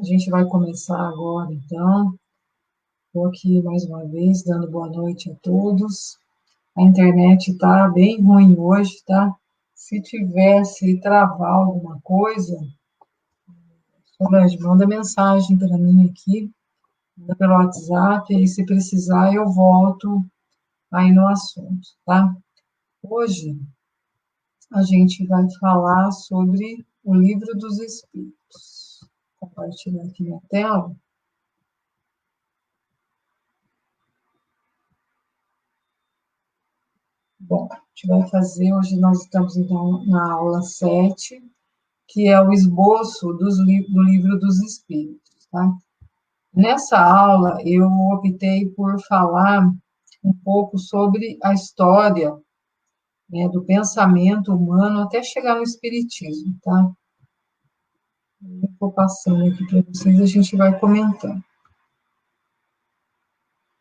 A gente vai começar agora, então. Estou aqui mais uma vez, dando boa noite a todos. A internet está bem ruim hoje, tá? Se tivesse travar alguma coisa, Solange, manda mensagem para mim aqui, manda pelo WhatsApp, e se precisar eu volto aí no assunto, tá? Hoje a gente vai falar sobre o Livro dos Espíritos. Vou compartilhar aqui minha tela. Bom, a gente vai fazer, hoje nós estamos então na aula 7, que é o esboço do Livro dos Espíritos, tá? Nessa aula, eu optei por falar um pouco sobre a história, né, do pensamento humano até chegar no Espiritismo, tá? Vou passando aqui para vocês, a gente vai comentando.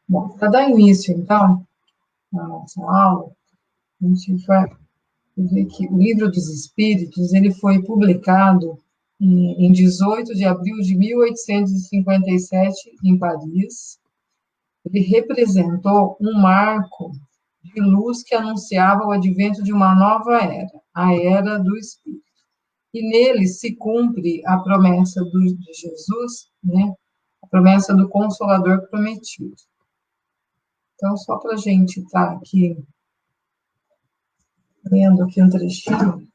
Bom, para dar início, então, na nossa aula, a gente vai ver que o Livro dos Espíritos, ele foi publicado em 18 de abril de 1857, em Paris. Ele representou um marco de luz que anunciava o advento de uma nova era, a Era do Espírito. E nele se cumpre a promessa de Jesus, né? A promessa do Consolador prometido. Então, só para a gente estar aqui lendo aqui um trechinho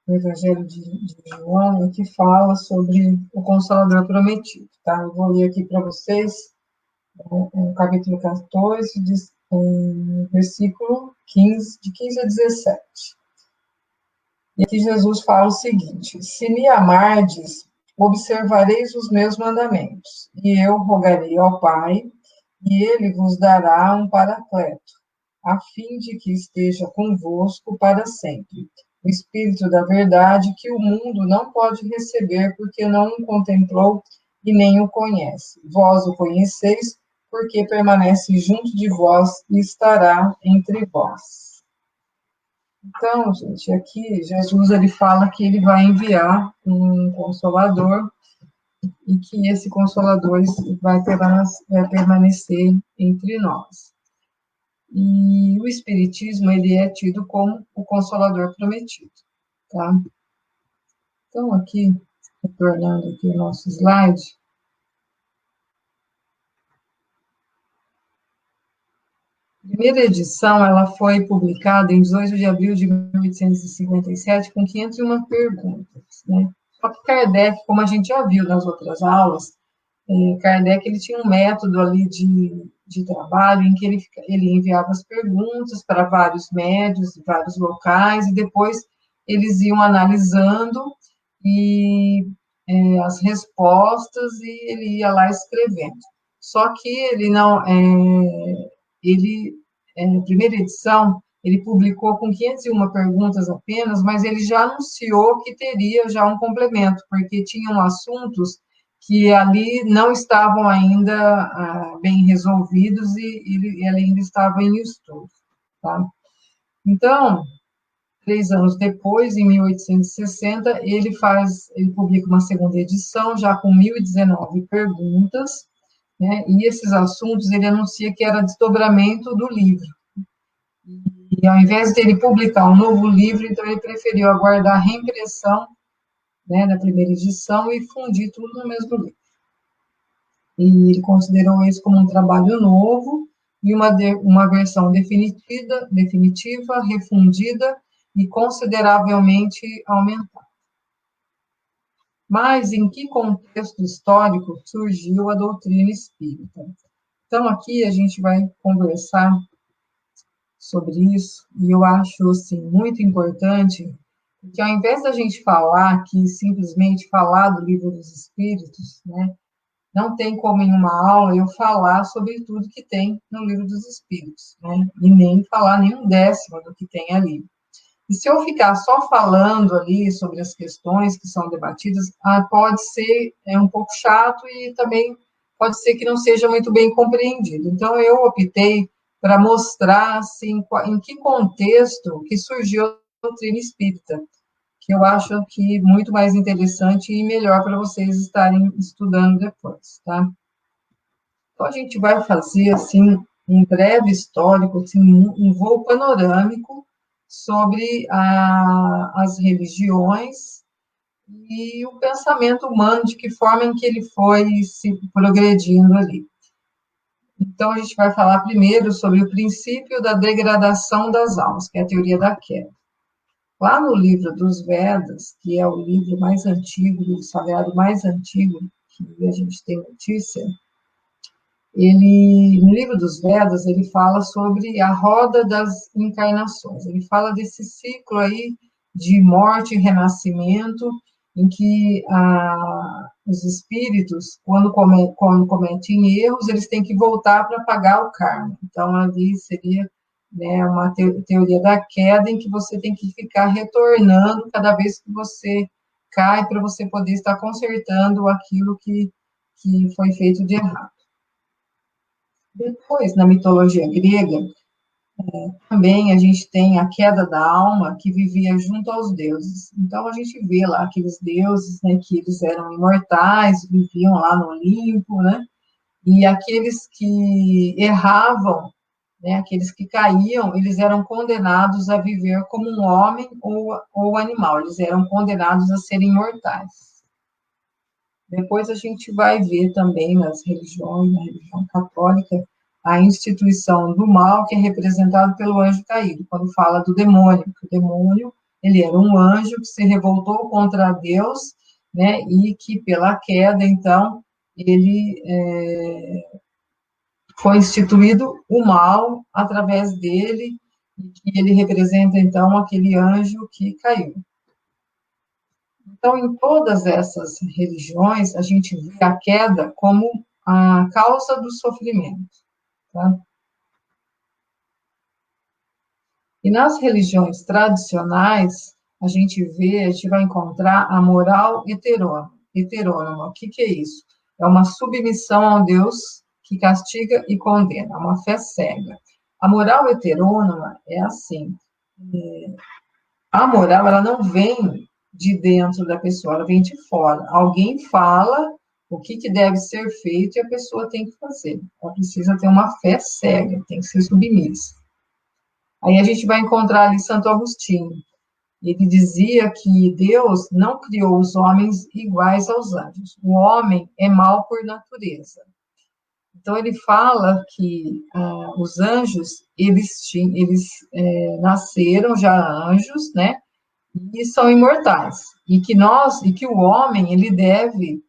do Evangelho de João, que fala sobre o Consolador prometido, tá? Eu vou ler aqui para vocês, no capítulo 14, versículo 15, de 15 a 17. E aqui Jesus fala o seguinte: se me amardes, observareis os meus mandamentos, e eu rogarei ao Pai, e ele vos dará um Paracleto, a fim de que esteja convosco para sempre. O Espírito da verdade, que o mundo não pode receber, porque não o contemplou e nem o conhece. Vós o conheceis, porque permanece junto de vós e estará entre vós. Então, gente, aqui Jesus ele fala que ele vai enviar um Consolador e que esse Consolador vai permanecer entre nós. E o Espiritismo, ele é tido como o Consolador prometido, tá? Então, aqui, retornando aqui o nosso slide, a primeira edição, ela foi publicada em 18 de abril de 1857, com 501 perguntas, né? Só que Kardec, como a gente já viu nas outras aulas, Kardec ele tinha um método ali de trabalho em que ele enviava as perguntas para vários médios, vários locais, e depois eles iam analisando e as respostas, e ele ia lá escrevendo. Só que ele não, primeira edição, ele publicou com 501 perguntas apenas, mas ele já anunciou que teria já um complemento, porque tinham assuntos que ali não estavam ainda bem resolvidos e ele ainda estava em estudo, tá? Então, 3 anos depois, em 1860, ele publica uma segunda edição, já com 1.019 perguntas, né? E esses assuntos ele anuncia que era desdobramento do livro. E ao invés de ele publicar um novo livro, então ele preferiu aguardar a reimpressão, né, da primeira edição e fundir tudo no mesmo livro. E ele considerou isso como um trabalho novo e uma versão definitiva, refundida e consideravelmente aumentada. Mas em que contexto histórico surgiu a doutrina espírita? Então, aqui a gente vai conversar sobre isso, e eu acho, assim, muito importante, porque ao invés da gente falar aqui, simplesmente falar do Livro dos Espíritos, né, não tem como em uma aula eu falar sobre tudo que tem no Livro dos Espíritos, né, e nem falar nem um décimo do que tem ali. E se eu ficar só falando ali sobre as questões que são debatidas, pode ser um pouco chato e também pode ser que não seja muito bem compreendido. Então, eu optei para mostrar, assim, em que contexto que surgiu a doutrina espírita, que eu acho que muito mais interessante e melhor para vocês estarem estudando depois, tá? Então, a gente vai fazer, assim, um breve histórico, assim, um voo panorâmico sobre as religiões e o pensamento humano, de que forma em que ele foi se progredindo ali. Então, a gente vai falar primeiro sobre o princípio da degradação das almas, que é a teoria da queda. Lá no livro dos Vedas, que é o livro mais antigo, o sagrado mais antigo que a gente tem notícia, no livro dos Vedas, ele fala sobre a roda das encarnações. Ele fala desse ciclo aí de morte e renascimento, em que os espíritos, quando cometem erros, eles têm que voltar para pagar o karma. Então, ali seria, né, uma teoria da queda, em que você tem que ficar retornando cada vez que você cai, para você poder estar consertando aquilo que foi feito de errado. Depois, na mitologia grega, também a gente tem a queda da alma que vivia junto aos deuses. Então, a gente vê lá aqueles deuses, né, que eles eram imortais, viviam lá no Olimpo, né? E aqueles que erravam, né, aqueles que caíam, eles eram condenados a viver como um homem ou animal, eles eram condenados a serem imortais. Depois a gente vai ver também nas religiões, na religião católica, a instituição do mal, que é representado pelo anjo caído, quando fala do demônio, que o demônio, ele era um anjo que se revoltou contra Deus, né, e que pela queda, então, ele foi instituído o mal através dele, e ele representa, então, aquele anjo que caiu. Então, em todas essas religiões, a gente vê a queda como a causa do sofrimento, tá? E nas religiões tradicionais, a gente vai encontrar a moral heterônoma. O que é isso? É uma submissão ao Deus que castiga e condena, uma fé cega. A moral heterônoma é assim, a moral, ela não vem de dentro da pessoa, ela vem de fora. Alguém fala o que deve ser feito e a pessoa tem que fazer. Ela precisa ter uma fé cega, tem que ser submissa. Aí a gente vai encontrar ali Santo Agostinho. Ele dizia que Deus não criou os homens iguais aos anjos. O homem é mau por natureza. Então, ele fala que os anjos, eles nasceram já anjos, né? E são imortais. E que o homem, ele deve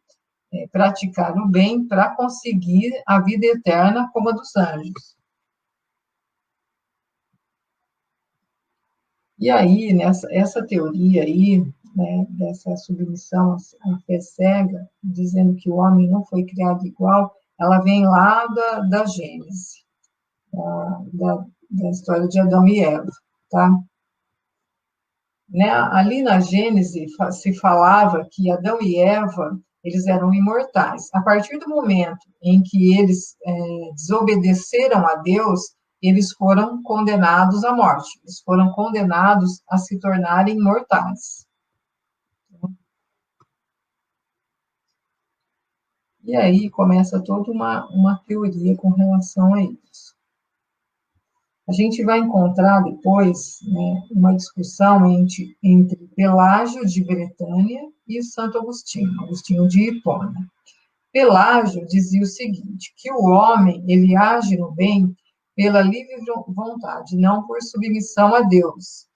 praticar o bem para conseguir a vida eterna como a dos anjos. E aí, essa teoria aí, né, dessa submissão à fé cega, dizendo que o homem não foi criado igual, ela vem lá da Gênesis, da história de Adão e Eva, tá? Né? Ali na Gênesis se falava que Adão e Eva, eles eram imortais. A partir do momento em que eles desobedeceram a Deus, eles foram condenados à morte, eles foram condenados a se tornarem mortais. E aí começa toda uma teoria com relação a isso. A gente vai encontrar depois, né, uma discussão entre Pelágio de Bretanha e Santo Agostinho, Agostinho de Hipona. Pelágio dizia o seguinte, que o homem, ele age no bem pela livre vontade, não por submissão a Deus.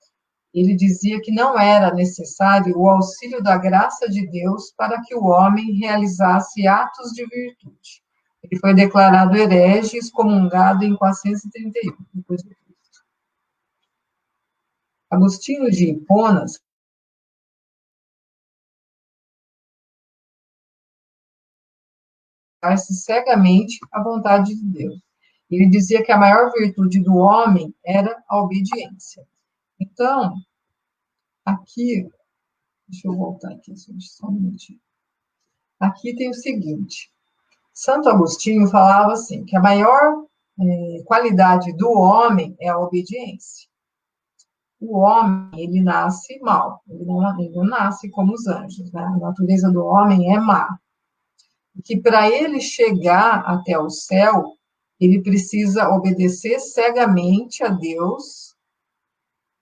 Ele dizia que não era necessário o auxílio da graça de Deus para que o homem realizasse atos de virtude. Ele foi declarado herege e excomungado em 431, depois de Cristo. Agostinho de Hipona se cegamente à vontade de Deus. Ele dizia que a maior virtude do homem era a obediência. Então, aqui, deixa eu voltar aqui, só um minutinho. Aqui tem o seguinte, Santo Agostinho falava assim, que a maior qualidade do homem é a obediência. o homem, ele nasce mal, ele não nasce como os anjos, né? A natureza do homem é má. Que para ele chegar até o céu, ele precisa obedecer cegamente a Deus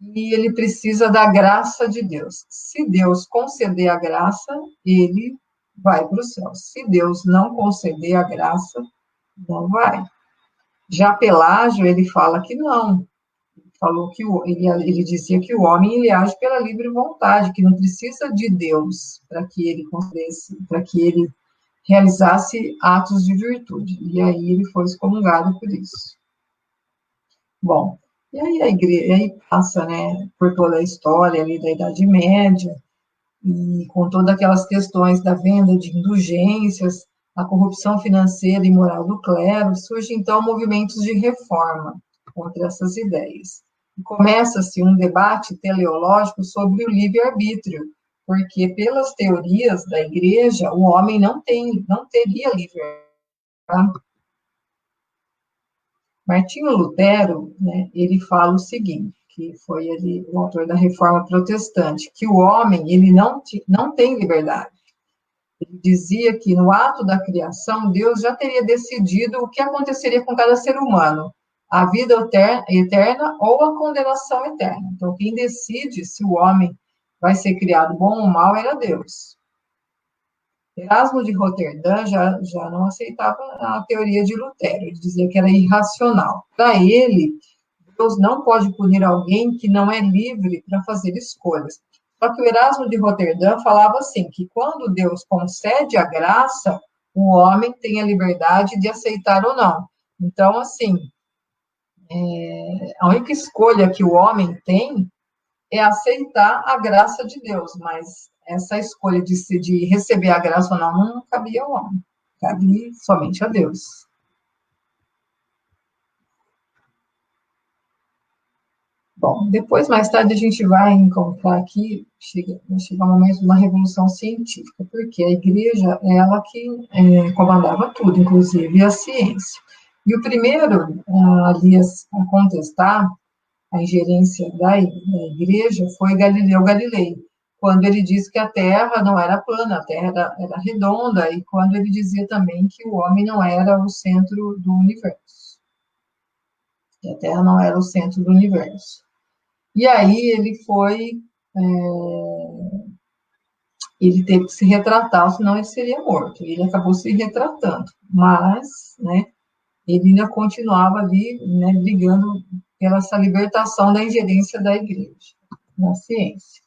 e ele precisa da graça de Deus. Se Deus conceder a graça, ele vai para o céu. Se Deus não conceder a graça, não vai. Já Pelágio, ele fala que não. Falou que ele dizia que o homem ele age pela livre vontade, que não precisa de Deus para que ele concedesse, para que ele realizasse atos de virtude. E aí ele foi excomungado por isso. Bom, e aí a igreja aí passa, né, por toda a história ali da Idade Média, e com todas aquelas questões da venda de indulgências, a corrupção financeira e moral do clero, surgem então movimentos de reforma contra essas ideias. E começa-se um debate teleológico sobre o livre-arbítrio, porque pelas teorias da igreja, o homem não teria livre-arbítrio. Martinho Lutero, né, ele fala o seguinte, que foi ele, o autor da Reforma Protestante, que o homem ele não tem liberdade. Ele dizia que no ato da criação, Deus já teria decidido o que aconteceria com cada ser humano, a vida eterna ou a condenação eterna. Então, quem decide se o homem vai ser criado bom ou mal era Deus. Erasmo de Roterdã já não aceitava a teoria de Lutero, ele dizia que era irracional. Para ele, Deus não pode punir alguém que não é livre para fazer escolhas. Só que o Erasmo de Roterdã falava assim, que quando Deus concede a graça, o homem tem a liberdade de aceitar ou não. Então, assim, a única escolha que o homem tem é aceitar a graça de Deus, mas essa escolha de receber a graça ou não cabia ao homem, cabe somente a Deus. Bom, depois, mais tarde, a gente vai encontrar aqui, chega um momento de uma revolução científica, porque a igreja é ela que comandava tudo, inclusive a ciência. E o primeiro ali a contestar a ingerência da igreja foi Galileu Galilei, quando ele disse que a Terra não era plana, a Terra era redonda, e quando ele dizia também que o homem não era o centro do universo, que a Terra não era o centro do universo. E aí ele teve que se retratar, senão ele seria morto. Ele acabou se retratando, mas, né, ele ainda continuava ali, né, brigando pela essa libertação da ingerência da igreja na ciência.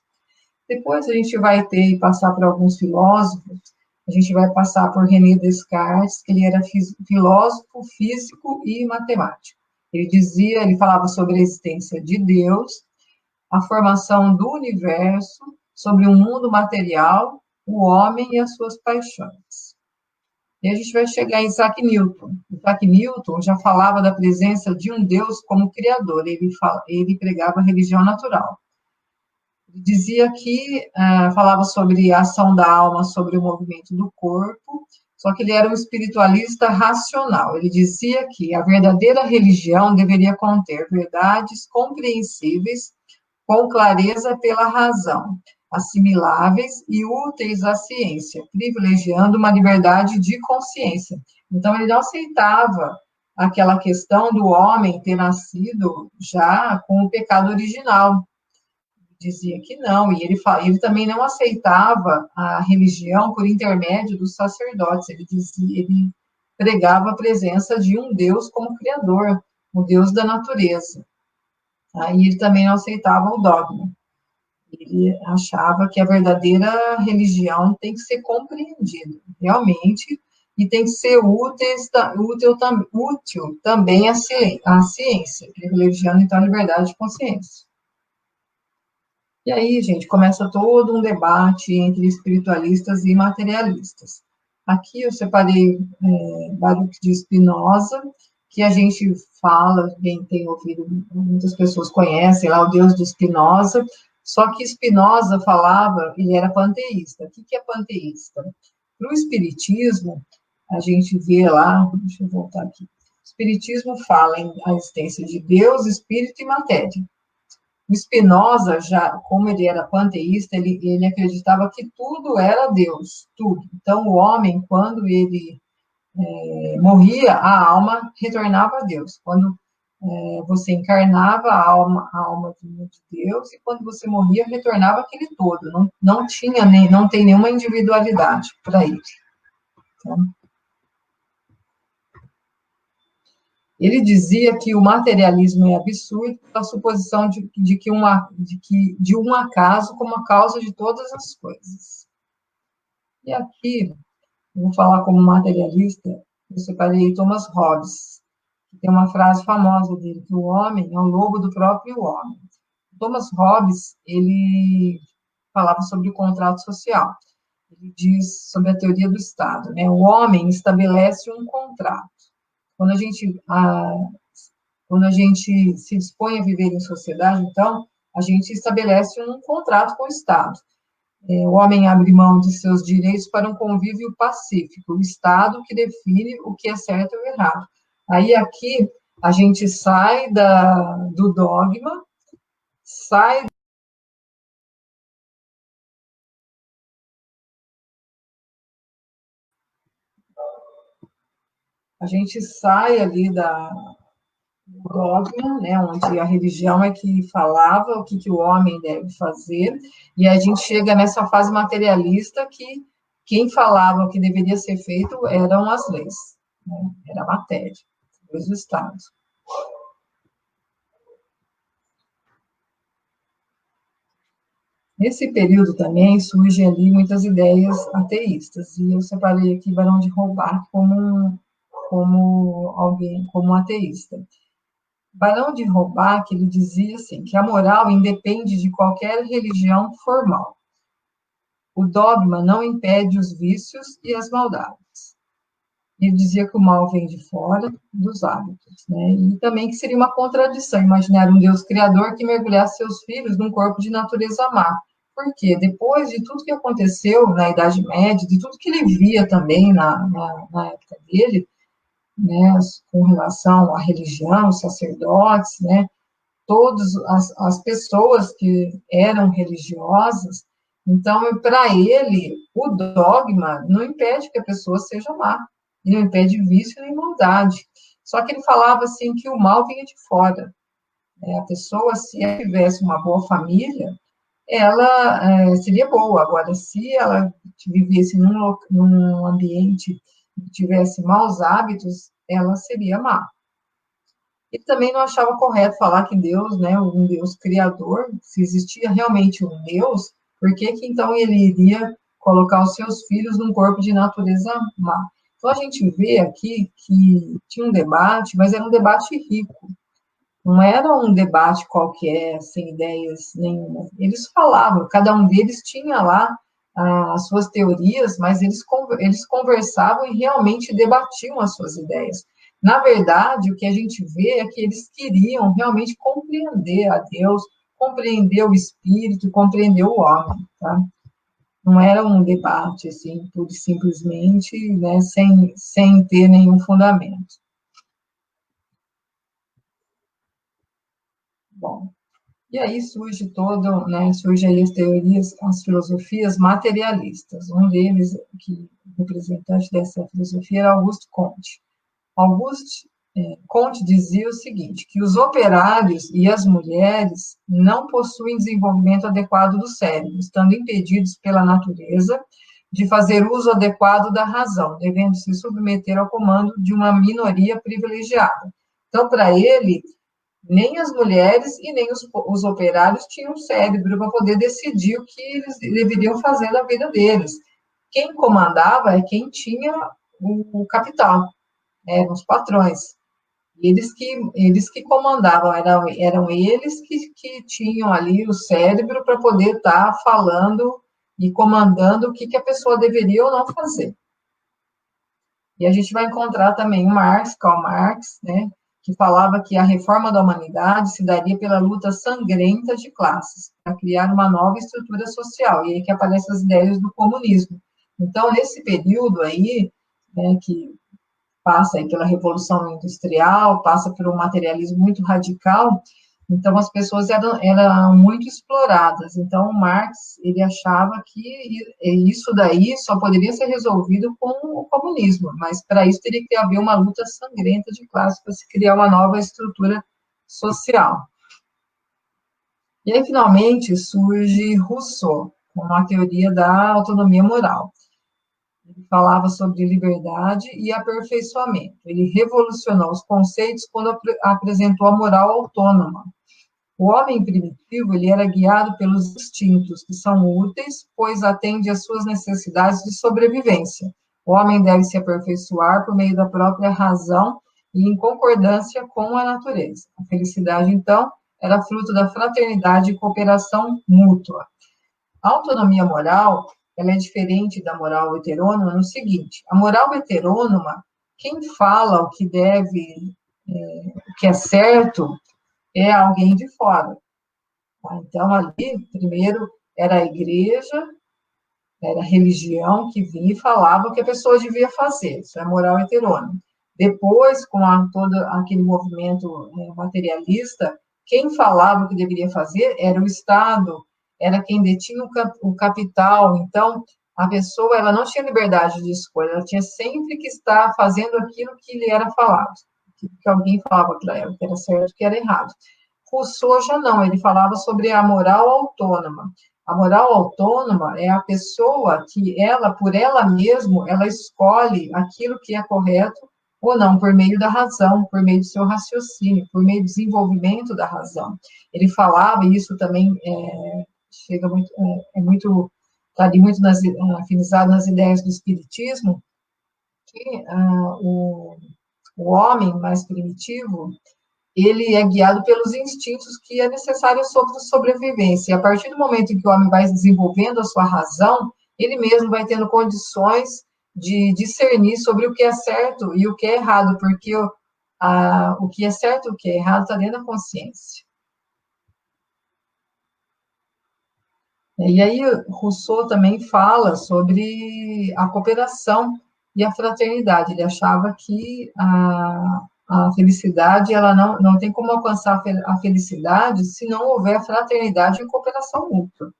Depois a gente vai ter e passar por alguns filósofos, a gente vai passar por René Descartes, que ele era filósofo, físico e matemático. Ele falava sobre a existência de Deus, a formação do universo, sobre o mundo material, o homem e as suas paixões. E a gente vai chegar em Isaac Newton. Isaac Newton já falava da presença de um Deus como criador, ele pregava a religião natural. Ele dizia que falava sobre a ação da alma, sobre o movimento do corpo, só que ele era um espiritualista racional. Ele dizia que a verdadeira religião deveria conter verdades compreensíveis com clareza pela razão, assimiláveis e úteis à ciência, privilegiando uma liberdade de consciência. Então, ele não aceitava aquela questão do homem ter nascido já com o pecado original. Dizia que não, e ele também não aceitava a religião por intermédio dos sacerdotes. Ele pregava a presença de um Deus como criador, o Deus da natureza. Aí ele também não aceitava o dogma. Ele achava que a verdadeira religião tem que ser compreendida, realmente, e tem que ser útil também à ciência, privilegiando, então, a liberdade de consciência. E aí, gente, começa todo um debate entre espiritualistas e materialistas. Aqui eu separei Baruch de Spinoza, que a gente fala, quem tem ouvido, muitas pessoas conhecem lá o Deus de Spinoza, só que Spinoza falava, ele era panteísta. O que é panteísta? Para o Espiritismo, a gente vê lá, deixa eu voltar aqui, o Espiritismo fala em a existência de Deus, Espírito e matéria. O Spinoza, já, como ele era panteísta, ele acreditava que tudo era Deus, tudo. Então, o homem, quando ele morria, a alma retornava a Deus. Quando você encarnava, a alma vinha de Deus, e quando você morria, retornava aquele todo. Não tinha não tem nenhuma individualidade para ele. Tá? Ele dizia que o materialismo é absurdo pela suposição de um acaso como a causa de todas as coisas. E aqui, eu vou falar como materialista, eu separei Thomas Hobbes, que tem uma frase famosa dele, que o homem é o lobo do próprio homem. Thomas Hobbes, ele falava sobre o contrato social. Ele diz sobre a teoria do Estado, né? O homem estabelece um contrato. Quando a gente Quando a gente se dispõe a viver em sociedade, então, a gente estabelece um contrato com o Estado. O homem abre mão de seus direitos para um convívio pacífico, o Estado que define o que é certo e o errado. Aí, aqui, a gente sai do dogma, sai ali do dogma, né, onde a religião é que falava o que o homem deve fazer, e a gente chega nessa fase materialista que quem falava o que deveria ser feito eram as leis, né, era a matéria, os estados. Nesse período também surgem ali muitas ideias ateístas, e eu separei aqui Barão de Roubar como alguém, como um ateísta. Barão de Roubar, que ele dizia assim, que a moral independe de qualquer religião formal. O dogma não impede os vícios e as maldades. Ele dizia que o mal vem de fora dos hábitos, né? E também que seria uma contradição imaginar um Deus criador que mergulhasse seus filhos num corpo de natureza má. Porque depois de tudo que aconteceu na Idade Média, de tudo que ele via também na época dele, né, com relação à religião, os sacerdotes, né, todas as pessoas que eram religiosas, então, para ele, o dogma não impede que a pessoa seja má, e não impede vício nem maldade. Só que ele falava assim que o mal vinha de fora. A pessoa, se ela tivesse uma boa família, ela seria boa. Agora, se ela vivesse num ambiente que tivesse maus hábitos, ela seria má. Ele também não achava correto falar que Deus, né, um Deus criador, se existia realmente um Deus, por que que então ele iria colocar os seus filhos num corpo de natureza má? Então a gente vê aqui que tinha um debate, mas era um debate rico. Não era um debate qualquer, sem ideias nenhuma. Eles falavam, cada um deles tinha lá as suas teorias, mas eles conversavam e realmente debatiam as suas ideias. Na verdade, o que a gente vê é que eles queriam realmente compreender a Deus, compreender o espírito, compreender o homem, tá? Não era um debate, assim, tudo simplesmente, né, sem ter nenhum fundamento. Bom, e aí surge aí as teorias, as filosofias materialistas. Um deles, que representante dessa filosofia, era Auguste Comte. Auguste Comte dizia o seguinte, que os operários e as mulheres não possuem desenvolvimento adequado do cérebro, estando impedidos pela natureza de fazer uso adequado da razão, devendo se submeter ao comando de uma minoria privilegiada. Então, para ele, nem as mulheres e nem os operários tinham cérebro para poder decidir o que eles deveriam fazer na vida deles. Quem comandava é quem tinha o capital, eram os patrões. Eles que comandavam, eram eles que tinham ali o cérebro para poder estar falando e comandando o que a pessoa deveria ou não fazer. E a gente vai encontrar também o Marx, Karl Marx, né, que falava que a reforma da humanidade se daria pela luta sangrenta de classes, para criar uma nova estrutura social, e aí que aparecem as ideias do comunismo. Então, nesse período aí, né, que passa aí pela Revolução Industrial, passa por um materialismo muito radical, Então, as pessoas eram muito exploradas. Então, Marx, ele achava que isso daí só poderia ser resolvido com o comunismo, mas para isso teria que haver uma luta sangrenta de classe para se criar uma nova estrutura social. E aí, finalmente, surge Rousseau, com a teoria da autonomia moral. Ele falava sobre liberdade e aperfeiçoamento. Ele revolucionou os conceitos quando apresentou a moral autônoma. O homem primitivo, ele era guiado pelos instintos, que são úteis, pois atende às suas necessidades de sobrevivência. O homem deve se aperfeiçoar por meio da própria razão e em concordância com a natureza. A felicidade, então, era fruto da fraternidade e cooperação mútua. A autonomia moral, ela é diferente da moral heterônoma no seguinte: a moral heterônoma, quem fala o que deve, o que é certo, é alguém de fora. Tá? Então, ali, primeiro, era a igreja, era a religião que vinha e falava o que a pessoa devia fazer. Isso é moral heterônoma. Depois, com todo aquele movimento materialista, quem falava o que deveria fazer era o Estado, era quem detinha o capital. Então, a pessoa ela não tinha liberdade de escolha, ela tinha sempre que estar fazendo aquilo que lhe era falado, que alguém falava para ela, que era certo, que era errado. Rousseau já não, ele falava sobre a moral autônoma. A moral autônoma é a pessoa que ela, por ela mesma, ela escolhe aquilo que é correto ou não, por meio da razão, por meio do seu raciocínio, por meio do desenvolvimento da razão. Ele falava, e isso também chega muito, muito, está ali muito afinizado nas ideias do espiritismo, que o homem mais primitivo, ele é guiado pelos instintos que é necessário sobre sobrevivência. E a partir do momento em que o homem vai desenvolvendo a sua razão, ele mesmo vai tendo condições de discernir sobre o que é certo e o que é errado, porque o que é certo e o que é errado está dentro da consciência. E aí, Rousseau também fala sobre a cooperação e a fraternidade. Ele achava que a felicidade, ela não tem como alcançar a felicidade se não houver fraternidade e cooperação mútua.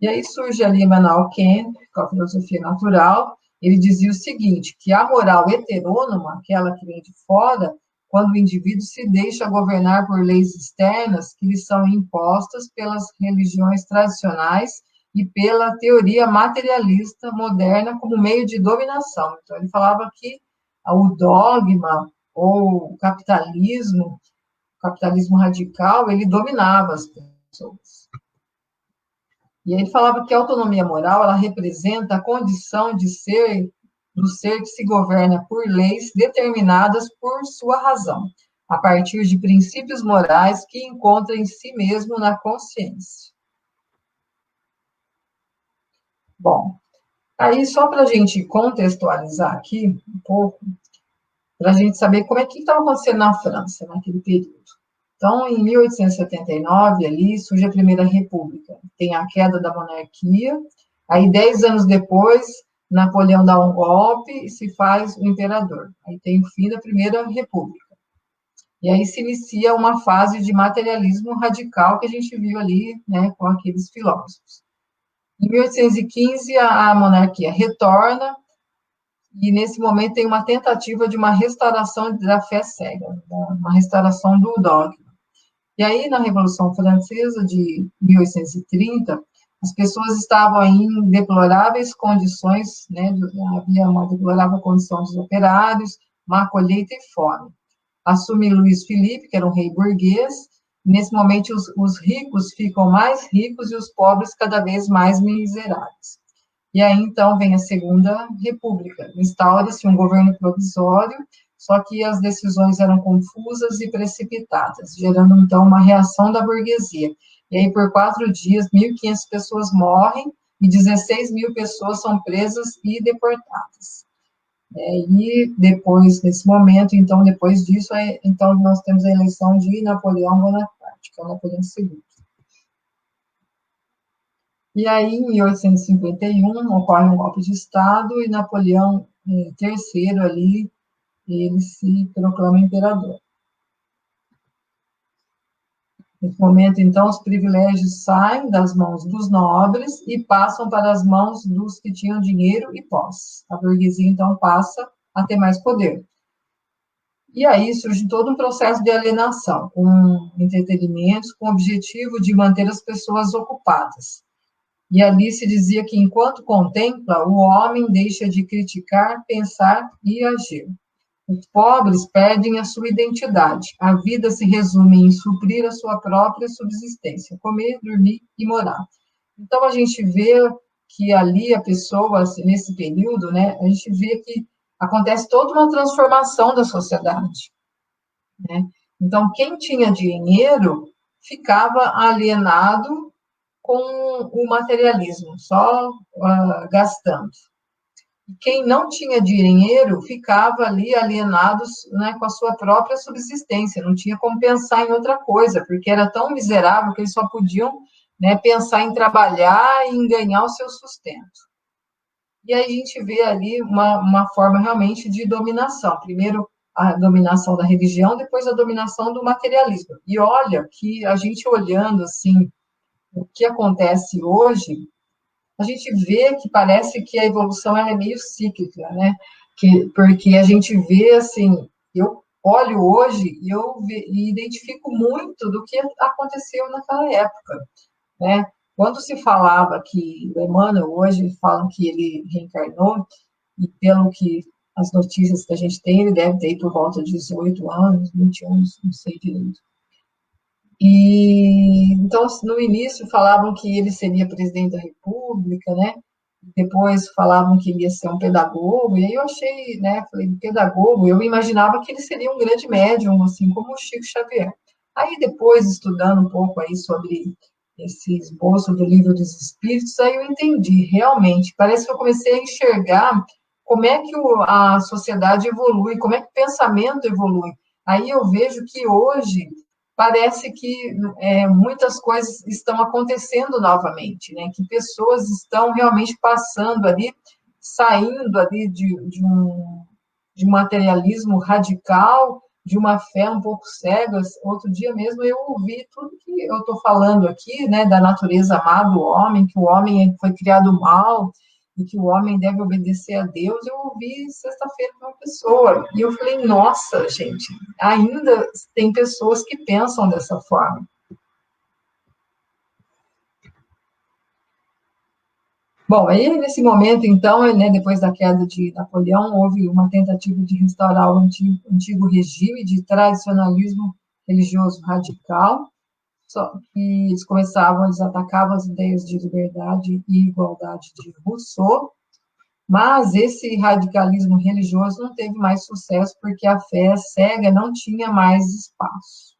E aí surge ali Immanuel Kant, com a filosofia natural. Ele dizia o seguinte, que a moral heterônoma, aquela que vem de fora, quando o indivíduo se deixa governar por leis externas que lhe são impostas pelas religiões tradicionais e pela teoria materialista moderna como meio de dominação. Então, ele falava que o dogma ou o capitalismo radical, ele dominava as pessoas. E ele falava que a autonomia moral, ela representa a condição de ser, do ser que se governa por leis determinadas por sua razão, a partir de princípios morais que encontra em si mesmo na consciência. Bom, aí só para a gente contextualizar aqui um pouco, para a gente saber como é que estava acontecendo na França naquele período. Então, em 1879, ali surge a Primeira República, tem a queda da monarquia, aí 10 anos depois, Napoleão dá um golpe e se faz o imperador. Aí tem o fim da Primeira República. E aí se inicia uma fase de materialismo radical que a gente viu ali, né, com aqueles filósofos. Em 1815, a monarquia retorna, e nesse momento tem uma tentativa de uma restauração da fé cega, uma restauração do dogma. E aí, na Revolução Francesa de 1830, as pessoas estavam em deploráveis condições, né, havia uma deplorável condição dos operários, má colheita e fome. Assume Luís Filipe, que era um rei burguês, nesse momento os ricos ficam mais ricos e os pobres cada vez mais miseráveis. E aí, então, vem a Segunda República, instaura-se um governo provisório, só que as decisões eram confusas e precipitadas, gerando, então, uma reação da burguesia. E aí, por 4 dias, 1.500 pessoas morrem e 16 mil pessoas são presas e deportadas. E depois, nesse momento, então, depois disso, então, nós temos a eleição de Napoleão Bonaparte, que é o Napoleão II. E aí, em 1851, ocorre um golpe de Estado e Napoleão III ali, ele se proclama imperador. Nesse momento, então, os privilégios saem das mãos dos nobres e passam para as mãos dos que tinham dinheiro e posse. A burguesia, então, passa a ter mais poder. E aí surge todo um processo de alienação, com entretenimentos, com o objetivo de manter as pessoas ocupadas. E ali se dizia que, enquanto contempla, o homem deixa de criticar, pensar e agir. Os pobres perdem a sua identidade. A vida se resume em suprir a sua própria subsistência, comer, dormir e morar. Então, a gente vê que ali a pessoa, nesse período, né, a gente vê que acontece toda uma transformação da sociedade, né? Então, quem tinha dinheiro ficava alienado com o materialismo, só gastando. Quem não tinha dinheiro ficava ali alienado, né, com a sua própria subsistência, não tinha como pensar em outra coisa, porque era tão miserável que eles só podiam, né, pensar em trabalhar e em ganhar o seu sustento. E aí a gente vê ali uma forma realmente de dominação. Primeiro, a dominação da religião, depois a dominação do materialismo. E olha que a gente olhando assim o que acontece hoje, a gente vê que parece que a evolução ela é meio cíclica, né? Porque a gente vê assim, eu olho hoje e identifico muito do que aconteceu naquela época, né? Quando se falava que o Emmanuel hoje falam que ele reencarnou, e pelo que as notícias que a gente tem, ele deve ter por volta de 18 anos, 20 anos, não sei direito. E então, no início falavam que ele seria presidente da República, né? Depois falavam que ele ia ser um pedagogo, e aí eu achei, né? Falei, pedagogo, eu imaginava que ele seria um grande médium, assim como o Chico Xavier. Aí depois, estudando um pouco aí sobre esse esboço do Livro dos Espíritos, aí eu entendi, realmente, parece que eu comecei a enxergar como é que a sociedade evolui, como é que o pensamento evolui. Aí eu vejo que hoje parece que muitas coisas estão acontecendo novamente, né? Que pessoas estão realmente passando ali, saindo ali de um materialismo radical, de uma fé um pouco cega. Outro dia mesmo eu ouvi tudo que eu estou falando aqui, né? Da natureza má do homem, que o homem foi criado mal, e que o homem deve obedecer a Deus. Eu ouvi sexta-feira com uma pessoa, e eu falei, nossa, gente, ainda tem pessoas que pensam dessa forma. Bom, aí nesse momento, então, né, depois da queda de Napoleão, houve uma tentativa de restaurar o antigo regime de tradicionalismo religioso radical, só que eles atacavam as ideias de liberdade e igualdade de Rousseau, mas esse radicalismo religioso não teve mais sucesso porque a fé cega não tinha mais espaço.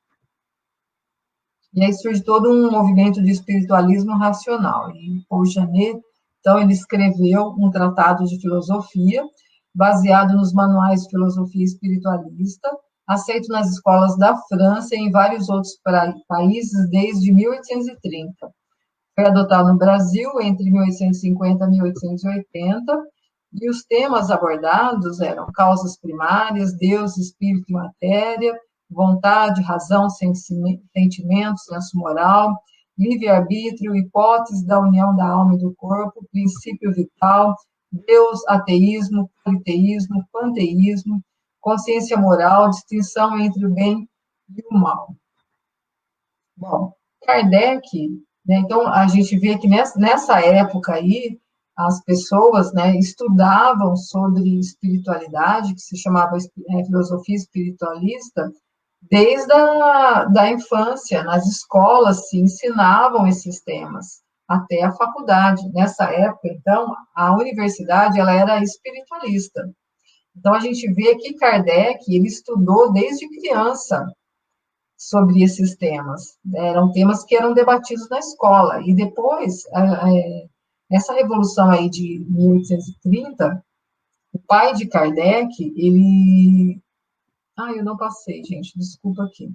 E aí surge todo um movimento de espiritualismo racional. E Paul Janet, então, ele escreveu um tratado de filosofia, baseado nos manuais de filosofia espiritualista, aceito nas escolas da França e em vários outros países desde 1830. Foi adotado no Brasil entre 1850 e 1880, e os temas abordados eram causas primárias, Deus, espírito e matéria, vontade, razão, sentimento, senso moral, livre-arbítrio, hipótese da união da alma e do corpo, princípio vital, Deus, ateísmo, politeísmo, panteísmo, consciência moral, distinção entre o bem e o mal. Bom, Kardec, né, então a gente vê que nessa época aí, as pessoas, né, estudavam sobre espiritualidade, que se chamava filosofia espiritualista, desde da infância, nas escolas se ensinavam esses temas, até a faculdade. Nessa época, então, a universidade, ela era espiritualista. Então, a gente vê que Kardec, ele estudou desde criança sobre esses temas. Eram temas que eram debatidos na escola. E depois, essa revolução aí de 1830, o pai de Kardec, ele... Ah, eu não passei, gente, desculpa aqui.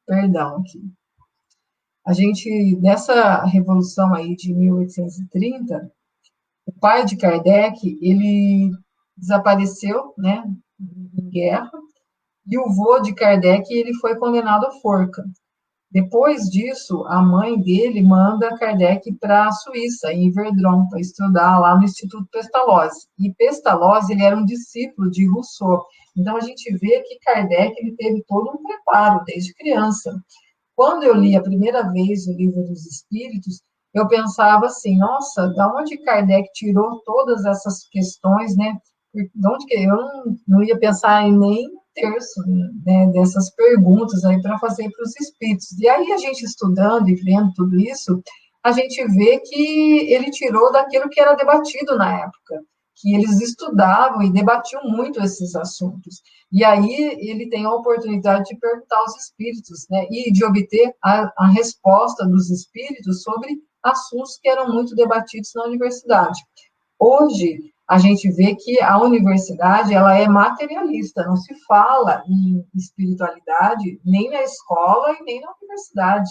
Perdão aqui. A gente, nessa revolução aí de 1830, o pai de Kardec, ele desapareceu, né, em guerra, e o vô de Kardec, ele foi condenado à forca. Depois disso, a mãe dele manda Kardec para a Suíça, em Yverdon, para estudar lá no Instituto Pestalozzi. E Pestalozzi, ele era um discípulo de Rousseau. Então, a gente vê que Kardec, ele teve todo um preparo desde criança. Quando eu li a primeira vez o Livro dos Espíritos, eu pensava assim, nossa, da onde Kardec tirou todas essas questões, né? De onde que eu não ia pensar em nem um terço, né, dessas perguntas aí para fazer para os espíritos. E aí a gente estudando e vendo tudo isso, a gente vê que ele tirou daquilo que era debatido na época, que eles estudavam e debatiam muito esses assuntos. E aí ele tem a oportunidade de perguntar aos espíritos, né, e de obter a resposta dos espíritos sobre assuntos que eram muito debatidos na universidade. Hoje, a gente vê que a universidade, ela é materialista, não se fala em espiritualidade nem na escola e nem na universidade,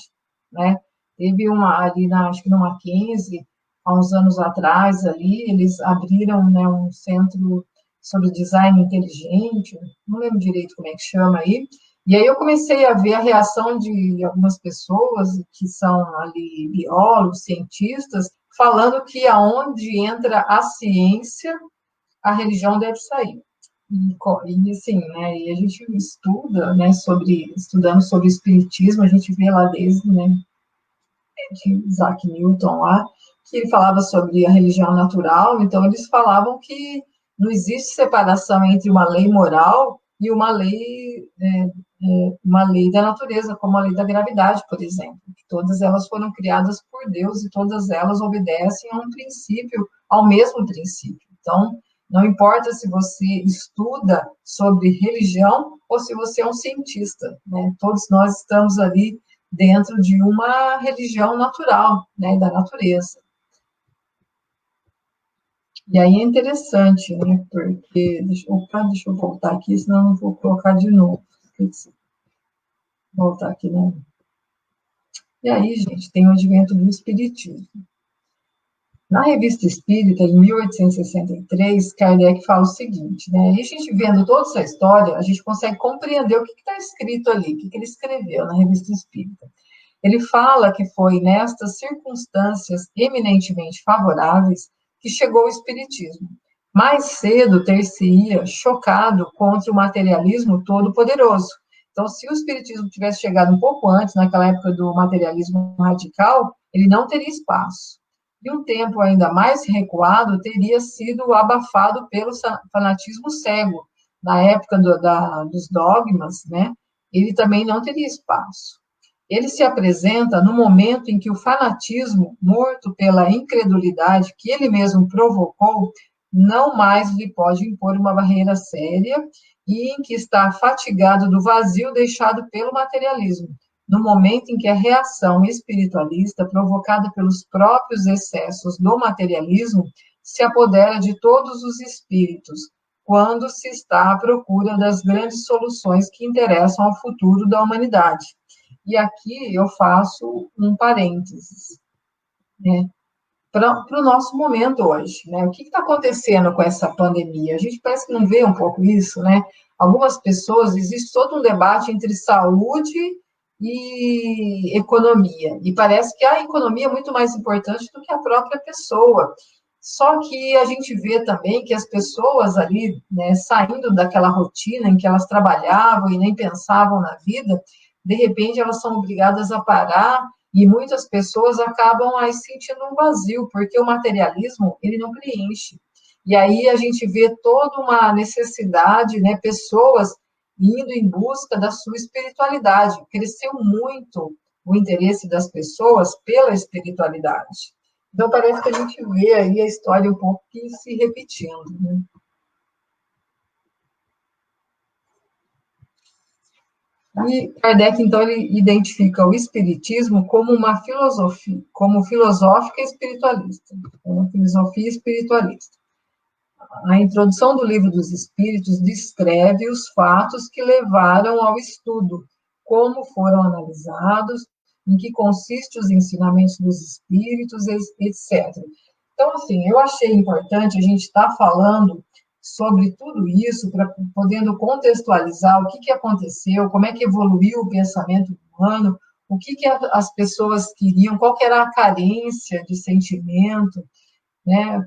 né? Teve ali, acho que no Mackenzie, há uns anos atrás, ali, eles abriram, né, um centro sobre design inteligente, não lembro direito como é que chama aí, e aí eu comecei a ver a reação de algumas pessoas que são ali biólogos, cientistas, falando que aonde entra a ciência, a religião deve sair. E assim, né, e a gente estuda, né, estudando sobre o espiritismo, a gente vê lá desde, né, de Isaac Newton lá, que ele falava sobre a religião natural, então eles falavam que não existe separação entre uma lei moral e uma lei da natureza, como a lei da gravidade, por exemplo. Todas elas foram criadas por Deus e todas elas obedecem a um princípio, ao mesmo princípio. Então, não importa se você estuda sobre religião ou se você é um cientista, né? Todos nós estamos ali dentro de uma religião natural, né, da natureza. E aí é interessante, né, porque, deixa eu voltar aqui, senão eu não vou colocar de novo. Voltar aqui, né? E aí, gente, tem o advento do Espiritismo. Na Revista Espírita, em 1863, Kardec fala o seguinte, né? E a gente vendo toda essa história, a gente consegue compreender o que está escrito ali, o que ele escreveu na Revista Espírita. Ele fala que foi nestas circunstâncias eminentemente favoráveis que chegou o Espiritismo. Mais cedo ter-se-ia chocado contra o materialismo todo-poderoso. Então, se o Espiritismo tivesse chegado um pouco antes, naquela época do materialismo radical, ele não teria espaço. E um tempo ainda mais recuado teria sido abafado pelo fanatismo cego. Na época dos dogmas, né? Ele também não teria espaço. Ele se apresenta no momento em que o fanatismo, morto pela incredulidade que ele mesmo provocou, não mais lhe pode impor uma barreira séria e em que está fatigado do vazio deixado pelo materialismo, no momento em que a reação espiritualista, provocada pelos próprios excessos do materialismo, se apodera de todos os espíritos, quando se está à procura das grandes soluções que interessam ao futuro da humanidade. E aqui eu faço um parênteses, né, para o nosso momento hoje, né? O que está acontecendo com essa pandemia? A gente parece que não vê um pouco isso, né? Algumas pessoas, existe todo um debate entre saúde e economia, e parece que a economia é muito mais importante do que a própria pessoa. Só que a gente vê também que as pessoas ali, né, saindo daquela rotina em que elas trabalhavam e nem pensavam na vida, de repente elas são obrigadas a parar e muitas pessoas acabam aí sentindo um vazio, porque o materialismo, ele não preenche. E aí a gente vê toda uma necessidade, né, pessoas indo em busca da sua espiritualidade. Cresceu muito o interesse das pessoas pela espiritualidade. Então, parece que a gente vê aí a história um pouco que se repetindo, né? E Kardec, então, ele identifica o espiritismo como uma filosofia, como filosófica espiritualista, uma filosofia espiritualista. A introdução do Livro dos Espíritos descreve os fatos que levaram ao estudo, como foram analisados, em que consistem os ensinamentos dos espíritos, etc. Então, assim, eu achei importante a gente estar falando sobre tudo isso, podendo contextualizar o que aconteceu, como é que evoluiu o pensamento humano, o que as pessoas queriam, qual que era a carência de sentimento, né?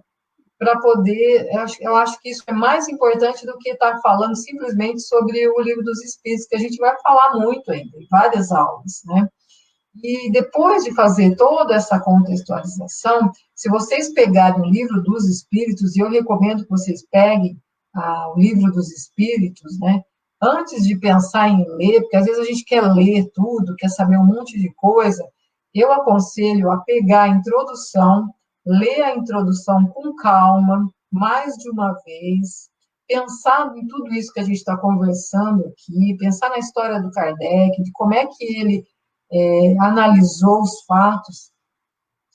Para poder, eu acho que isso é mais importante do que estar falando simplesmente sobre o Livro dos Espíritos, que a gente vai falar muito ainda, em várias aulas, né? E depois de fazer toda essa contextualização, se vocês pegarem o Livro dos Espíritos, e eu recomendo que vocês peguem o Livro dos Espíritos, né? Antes de pensar em ler, porque às vezes a gente quer ler tudo, quer saber um monte de coisa, eu aconselho a pegar a introdução, ler a introdução com calma, mais de uma vez, pensar em tudo isso que a gente está conversando aqui, pensar na história do Kardec, de como é que ele analisou os fatos,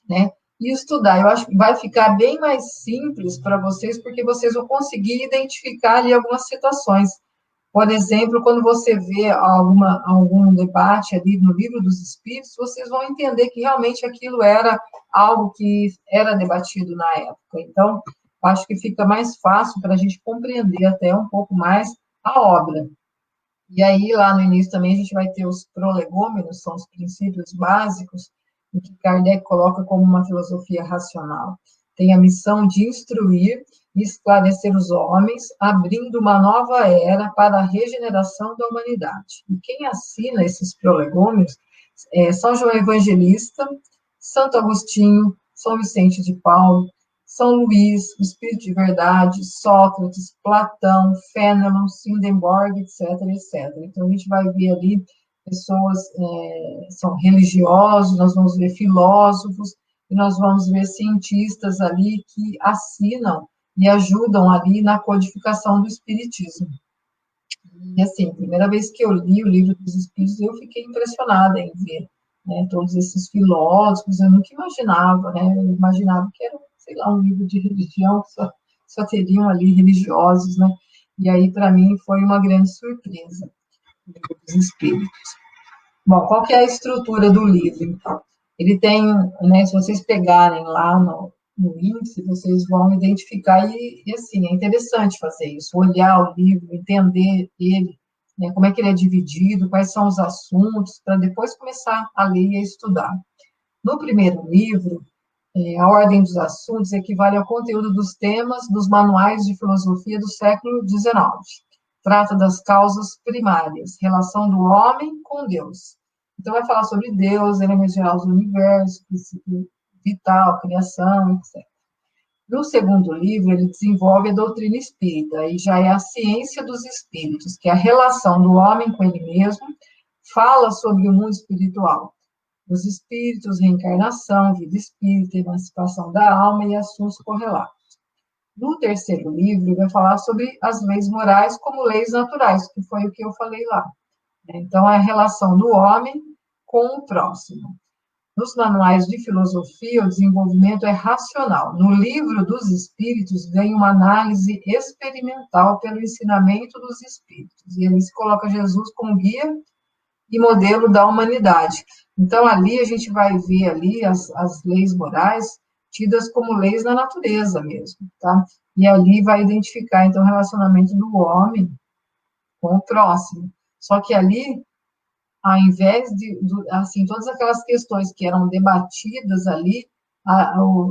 né? E estudar. Eu acho que vai ficar bem mais simples para vocês, porque vocês vão conseguir identificar ali algumas citações. Por exemplo, quando você vê algum debate ali no Livro dos Espíritos, vocês vão entender que realmente aquilo era algo que era debatido na época. Então, acho que fica mais fácil para a gente compreender até um pouco mais a obra. E aí, lá no início também, a gente vai ter os prolegômenos, são os princípios básicos, em que Kardec coloca como uma filosofia racional. Tem a missão de instruir e esclarecer os homens, abrindo uma nova era para a regeneração da humanidade. E quem assina esses prolegômenos é São João Evangelista, Santo Agostinho, São Vicente de Paulo, São Luís, o Espírito de Verdade, Sócrates, Platão, Fénelon, Swedenborg, etc., etc. Então, a gente vai ver ali pessoas, são religiosos, nós vamos ver filósofos, e nós vamos ver cientistas ali que assinam e ajudam ali na codificação do Espiritismo. E, assim, a primeira vez que eu li o Livro dos Espíritos, eu fiquei impressionada em ver, né, todos esses filósofos, eu nunca imaginava, né, eu imaginava que era, sei lá, um livro de religião, que só teriam ali religiosos, né, e aí, para mim, foi uma grande surpresa, o Livro dos Espíritos. Bom, qual que é a estrutura do livro, então? Ele tem, né, se vocês pegarem lá no índice, vocês vão identificar, e assim, é interessante fazer isso, olhar o livro, entender ele, né, como é que ele é dividido, quais são os assuntos, para depois começar a ler e a estudar. No primeiro livro, a ordem dos assuntos equivale ao conteúdo dos temas dos manuais de filosofia do século XIX. Trata das causas primárias, relação do homem com Deus. Então, vai falar sobre Deus, elementos gerais do universo, princípio vital, criação, etc. No segundo livro, ele desenvolve a doutrina espírita, e já é a ciência dos espíritos, que é a relação do homem com ele mesmo, fala sobre o mundo espiritual, os espíritos, reencarnação, vida espírita, emancipação da alma e assuntos correlatos. No terceiro livro, vai falar sobre as leis morais como leis naturais, que foi o que eu falei lá. Então, é a relação do homem com o próximo. Nos manuais de filosofia, o desenvolvimento é racional. No Livro dos Espíritos, vem uma análise experimental pelo ensinamento dos espíritos. E ele se coloca Jesus como guia e modelo da humanidade. Então, ali a gente vai ver ali as leis morais tidas como leis da natureza mesmo, tá? E ali vai identificar, então, o relacionamento do homem com o próximo. Só que ali, ao invés assim, todas aquelas questões que eram debatidas ali,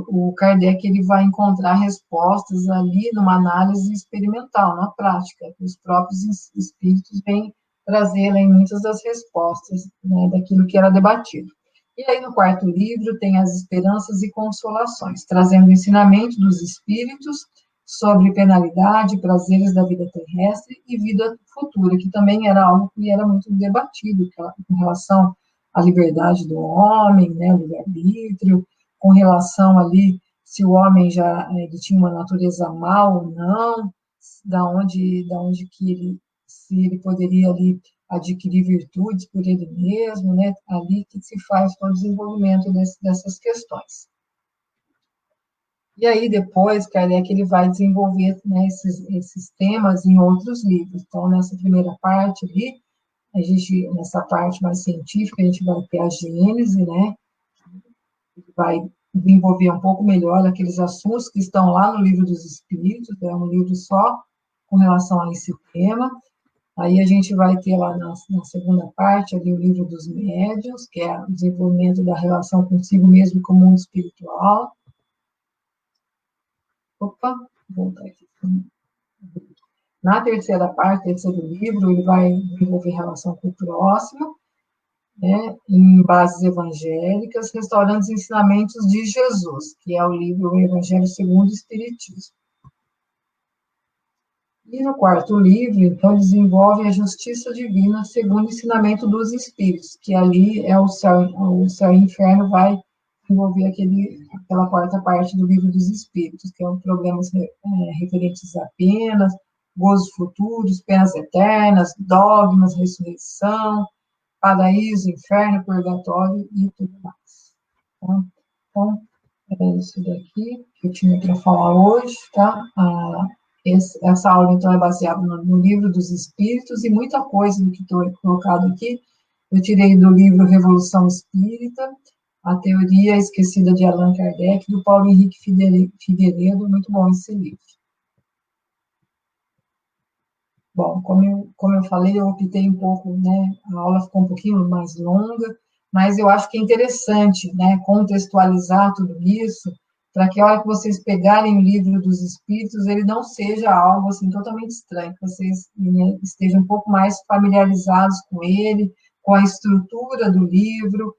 o Kardec ele vai encontrar respostas ali numa análise experimental, na prática. Os próprios espíritos vêm trazer em muitas das respostas, né, daquilo que era debatido. E aí, no quarto livro, tem as esperanças e consolações, trazendo o ensinamento dos espíritos sobre penalidade, prazeres da vida terrestre e vida futura, que também era algo que era muito debatido com relação à liberdade do homem, né, o livre-arbítrio, com relação ali se o homem já ele tinha uma natureza má ou não, da onde que ele, se ele poderia ali adquirir virtudes por ele mesmo, né, ali que se faz todo o desenvolvimento dessas questões. E aí, depois, Kardec ele vai desenvolver, né, esses temas em outros livros. Então, nessa primeira parte ali, nessa parte mais científica, a gente vai ter a Gênese, né? Vai desenvolver um pouco melhor aqueles assuntos que estão lá no Livro dos Espíritos, é um livro só com relação a esse tema. Aí a gente vai ter lá na segunda parte ali o Livro dos Médiuns, que é o desenvolvimento da relação consigo mesmo e com o mundo espiritual. Opa, vou voltar aqui. Na terceira parte, terceiro livro, ele vai desenvolver relação com o próximo, né, em bases evangélicas, restaurando os ensinamentos de Jesus, que é o livro O Evangelho segundo o Espiritismo. E no quarto livro, então, desenvolve a justiça divina segundo o ensinamento dos Espíritos, que ali é o céu e inferno vai envolver aquela quarta parte do livro dos Espíritos, que é um problemas referentes a penas, gozos futuros, penas eternas, dogmas, ressurreição, paraíso, inferno, purgatório e tudo mais. Tá? Então, é isso daqui que eu tinha para falar hoje, tá? Essa aula, então, é baseada no Livro dos Espíritos e muita coisa do que estou colocado aqui eu tirei do livro Revolução Espírita, A Teoria Esquecida de Allan Kardec, do Paulo Henrique Figueiredo, muito bom esse livro. Bom, como eu falei, eu optei um pouco, né, a aula ficou um pouquinho mais longa, mas eu acho que é interessante, né, contextualizar tudo isso, para que a hora que vocês pegarem o livro dos Espíritos, ele não seja algo, assim, totalmente estranho, que vocês, né, estejam um pouco mais familiarizados com ele, com a estrutura do livro,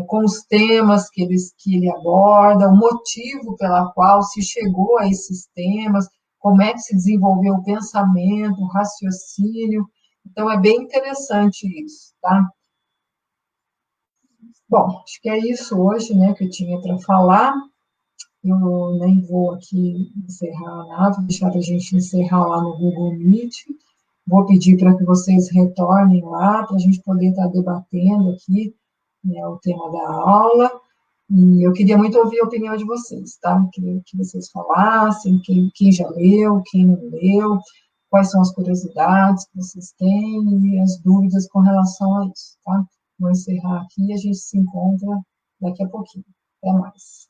com os temas que ele aborda, o motivo pela qual se chegou a esses temas, como é que se desenvolveu o pensamento, o raciocínio. Então, é bem interessante isso, tá? Bom, acho que é isso hoje, né, que eu tinha para falar. Eu nem vou aqui encerrar nada, vou deixar a gente encerrar lá no Google Meet. Vou pedir para que vocês retornem lá, para a gente poder estar debatendo aqui, né, o tema da aula. E eu queria muito ouvir a opinião de vocês, tá? Queria que vocês falassem, quem já leu, quem não leu, quais são as curiosidades que vocês têm e as dúvidas com relação a isso, tá? Vou encerrar aqui e a gente se encontra daqui a pouquinho. Até mais.